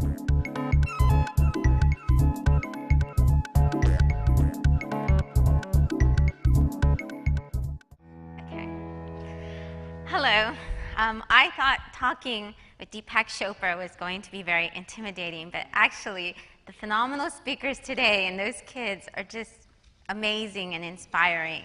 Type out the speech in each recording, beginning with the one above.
Okay. Hello. I thought talking with Deepak Chopra was going to be very intimidating, but actually the phenomenal speakers today and those kids are just amazing and inspiring.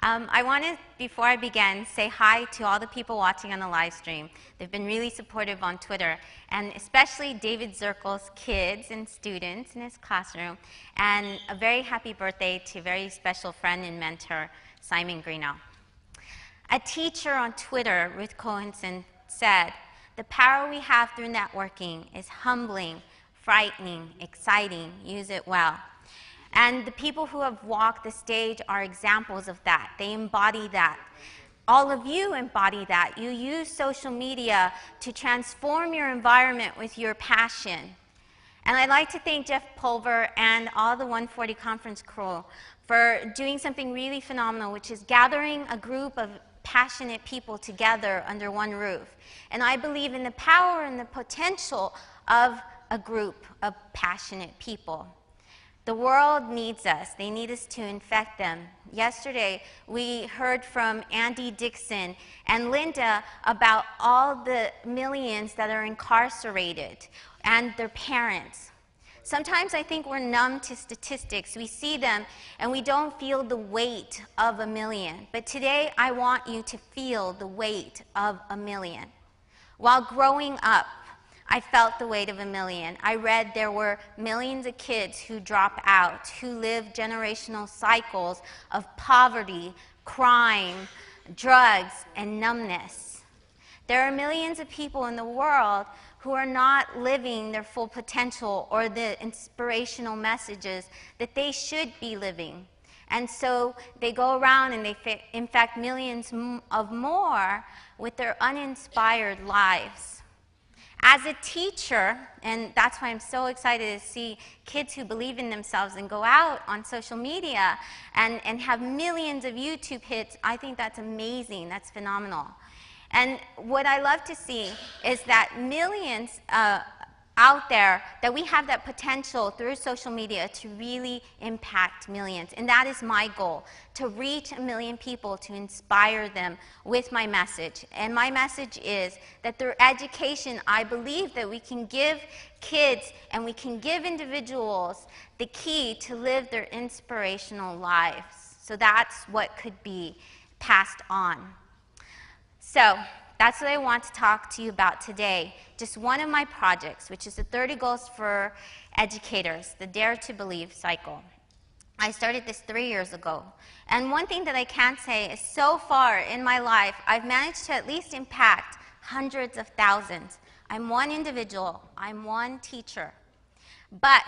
I want to, before I begin, say hi to all the people watching on the live stream. They've been really supportive on Twitter, and especially David Zirkel's kids and students in his classroom, and a very happy birthday to a very special friend and mentor, Simon Greeno. A teacher on Twitter, Ruth Cohenson, said, "The power we have through networking is humbling, frightening, exciting. Use it well." And the people who have walked the stage are examples of that. They embody that. All of you embody that. You use social media to transform your environment with your passion. And I'd like to thank Jeff Pulver and all the 140 conference crew for doing something really phenomenal, which is gathering a group of passionate people together under one roof. And I believe in the power and the potential of a group of passionate people. The world needs us. They need us to infect them. Yesterday, we heard from Andy Dixon and Linda about all the millions that are incarcerated and their parents. Sometimes I think we're numb to statistics. We see them and we don't feel the weight of a million. But today, I want you to feel the weight of a million. While growing up, I felt the weight of a million. I read there were millions of kids who drop out, who live generational cycles of poverty, crime, drugs, and numbness. There are millions of people in the world who are not living their full potential or the inspirational messages that they should be living. And so they go around and they infect millions of more with their uninspired lives. As a teacher, and that's why I'm so excited to see kids who believe in themselves and go out on social media and have millions of YouTube hits, I think that's amazing, that's phenomenal. And what I love to see is that millions out there, that we have that potential through social media to really impact millions. And that is my goal, to reach 1 million people, to inspire them with my message. And my message is that through education, I believe that we can give kids and we can give individuals the key to live their inspirational lives. So that's what could be passed on. So that's what I want to talk to you about today. Just one of my projects, which is the 30 Goals for Educators, the Dare to Believe cycle. I started this 3 years ago. And one thing that I can say is so far in my life, I've managed to at least impact hundreds of thousands. I'm one individual. I'm one teacher. But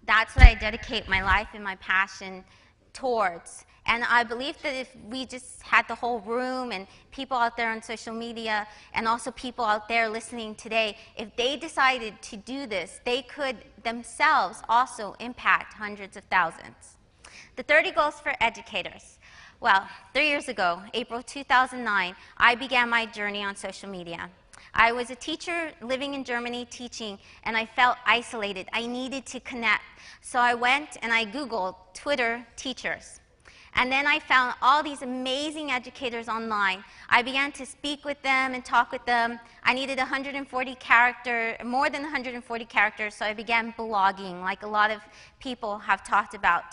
that's what I dedicate my life and my passion towards. And I believe that if we just had the whole room and people out there on social media and also people out there listening today, if they decided to do this, they could themselves also impact hundreds of thousands. The 30 Goals for Educators. Well, 3 years ago, April 2009, I began my journey on social media. I was a teacher living in Germany teaching, and I felt isolated. I needed to connect. So I went and I Googled Twitter teachers. And then I found all these amazing educators online. I began to speak with them and talk with them. I needed more than 140 characters, so I began blogging, like a lot of people have talked about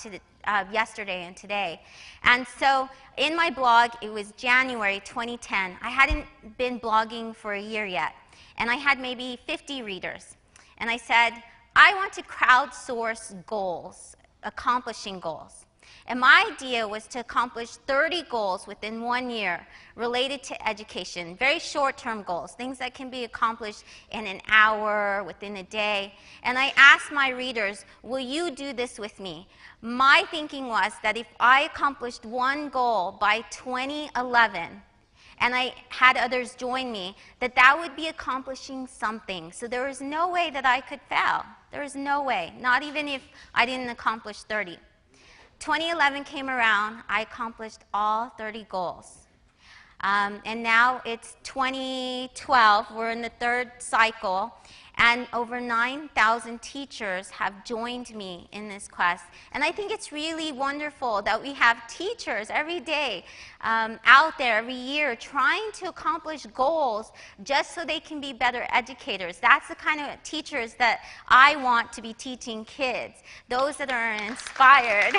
yesterday and today. And so in my blog, it was January 2010. I hadn't been blogging for a year yet, and I had maybe 50 readers. And I said, I want to crowdsource goals, accomplishing goals. And my idea was to accomplish 30 goals within 1 year related to education, very short-term goals, things that can be accomplished in an hour, within a day. And I asked my readers, will you do this with me? My thinking was that if I accomplished one goal by 2011, and I had others join me, that would be accomplishing something. So there was no way that I could fail. There was no way, not even if I didn't accomplish 30. 2011 came around, I accomplished all 30 goals. And now it's 2012, we're in the third cycle, And over 9,000 teachers have joined me in this quest. And I think it's really wonderful that we have teachers every day out there every year trying to accomplish goals just so they can be better educators. That's the kind of teachers that I want to be teaching kids, those that are inspired.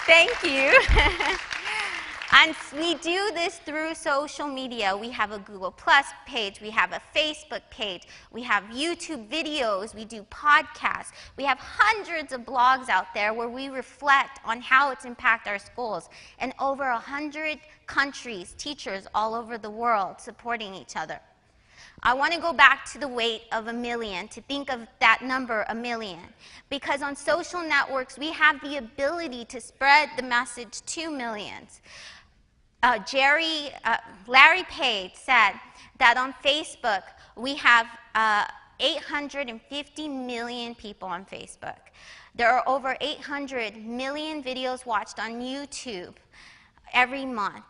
Thank you. And we do this through social media. We have a Google Plus page, we have a Facebook page, we have YouTube videos, we do podcasts. We have hundreds of blogs out there where we reflect on how it's impacted our schools. And over 100 countries, teachers all over the world supporting each other. I want to go back to the weight of 1 million, to think of that number, 1 million. Because on social networks, we have the ability to spread the message to millions. Larry Page said that on Facebook, we have 850 million people on Facebook. There are over 800 million videos watched on YouTube every month.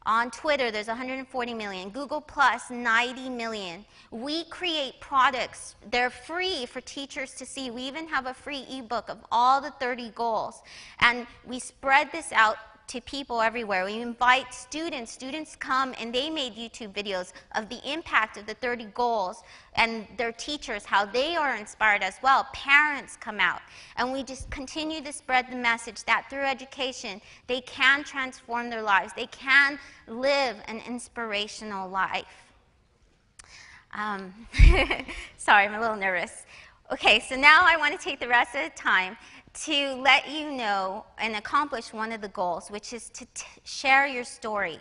On Twitter, there's 140 million. Google Plus, 90 million. We create products. They're free for teachers to see. We even have a free ebook of all the 30 goals. And we spread this out to people everywhere. We invite students. Students come and they made YouTube videos of the impact of the 30 goals and their teachers, how they are inspired as well. Parents come out. And we just continue to spread the message that through education, they can transform their lives. They can live an inspirational life. Sorry, I'm a little nervous. Okay, so now I want to take the rest of the time to let you know and accomplish one of the goals, which is to share your story.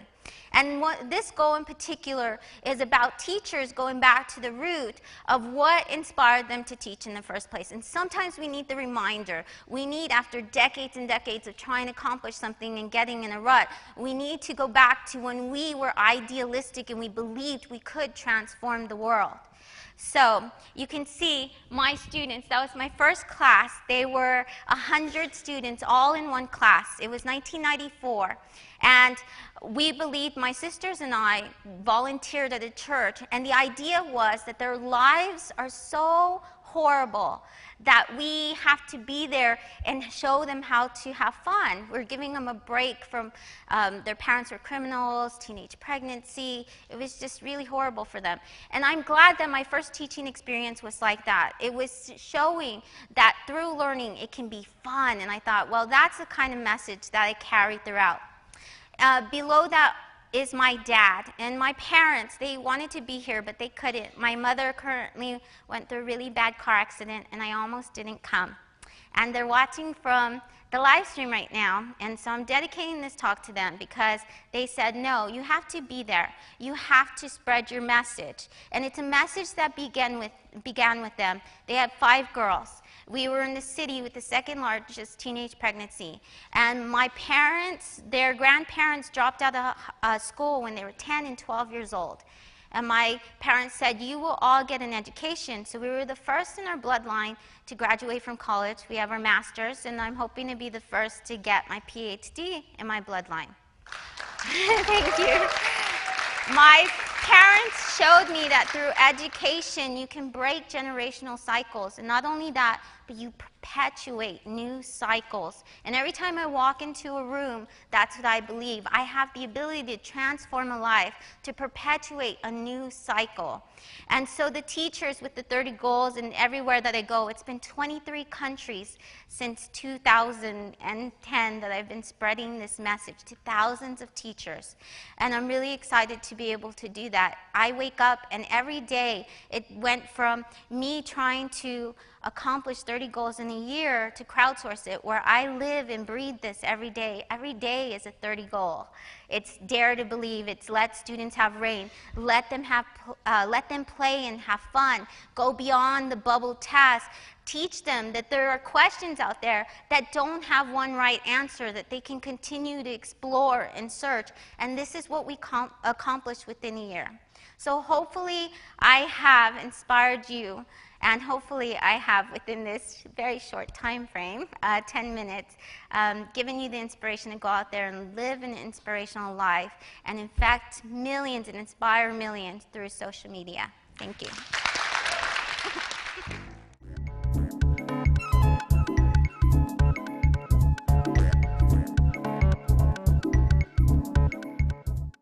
And this goal in particular is about teachers going back to the root of what inspired them to teach in the first place. And sometimes we need the reminder. We need, after decades and decades of trying to accomplish something and getting in a rut, we need to go back to when we were idealistic and we believed we could transform the world. So you can see my students, that was my first class. They were 100 students all in one class. It was 1994. And we believed, my sisters and I volunteered at a church, and the idea was that their lives are so horrible that we have to be there and show them how to have fun. We're giving them a break from their parents were criminals, teenage pregnancy. It was just really horrible for them. And I'm glad that my first teaching experience was like that. It was showing that through learning it can be fun. And I thought, well, that's the kind of message that I carry throughout. Below that is my dad. And my parents, they wanted to be here, but they couldn't. My mother currently went through a really bad car accident, and I almost didn't come. And they're watching from the live stream right now, and so I'm dedicating this talk to them because they said, no, you have to be there. You have to spread your message. And it's a message that began with them. They had 5 girls. We were in the city with the second largest teenage pregnancy. And my parents, their grandparents dropped out of school when they were 10 and 12 years old. And my parents said, you will all get an education. So we were the first in our bloodline to graduate from college. We have our master's, and I'm hoping to be the first to get my PhD in my bloodline. Thank you. My parents showed me that through education you can break generational cycles. And not only that, but you perpetuate new cycles. And every time I walk into a room, that's what I believe. I have the ability to transform a life, to perpetuate a new cycle. And so the teachers with the 30 goals, and everywhere that I go, it's been 23 countries since 2010 that I've been spreading this message to thousands of teachers. And I'm really excited to be able to do that. I wake up, and every day it went from me trying to accomplish 30 goals in a year to crowdsource it, where I live and breathe this every day. Every day is a 30 goal. It's dare to believe. It's let students have reign. Let them play and have fun. Go beyond the bubble task. Teach them that there are questions out there that don't have one right answer, that they can continue to explore and search. And this is what we accomplish within a year. So hopefully I have inspired you, and hopefully I have, within this very short time frame, 10 minutes, given you the inspiration to go out there and live an inspirational life and infect millions and inspire millions through social media. Thank you.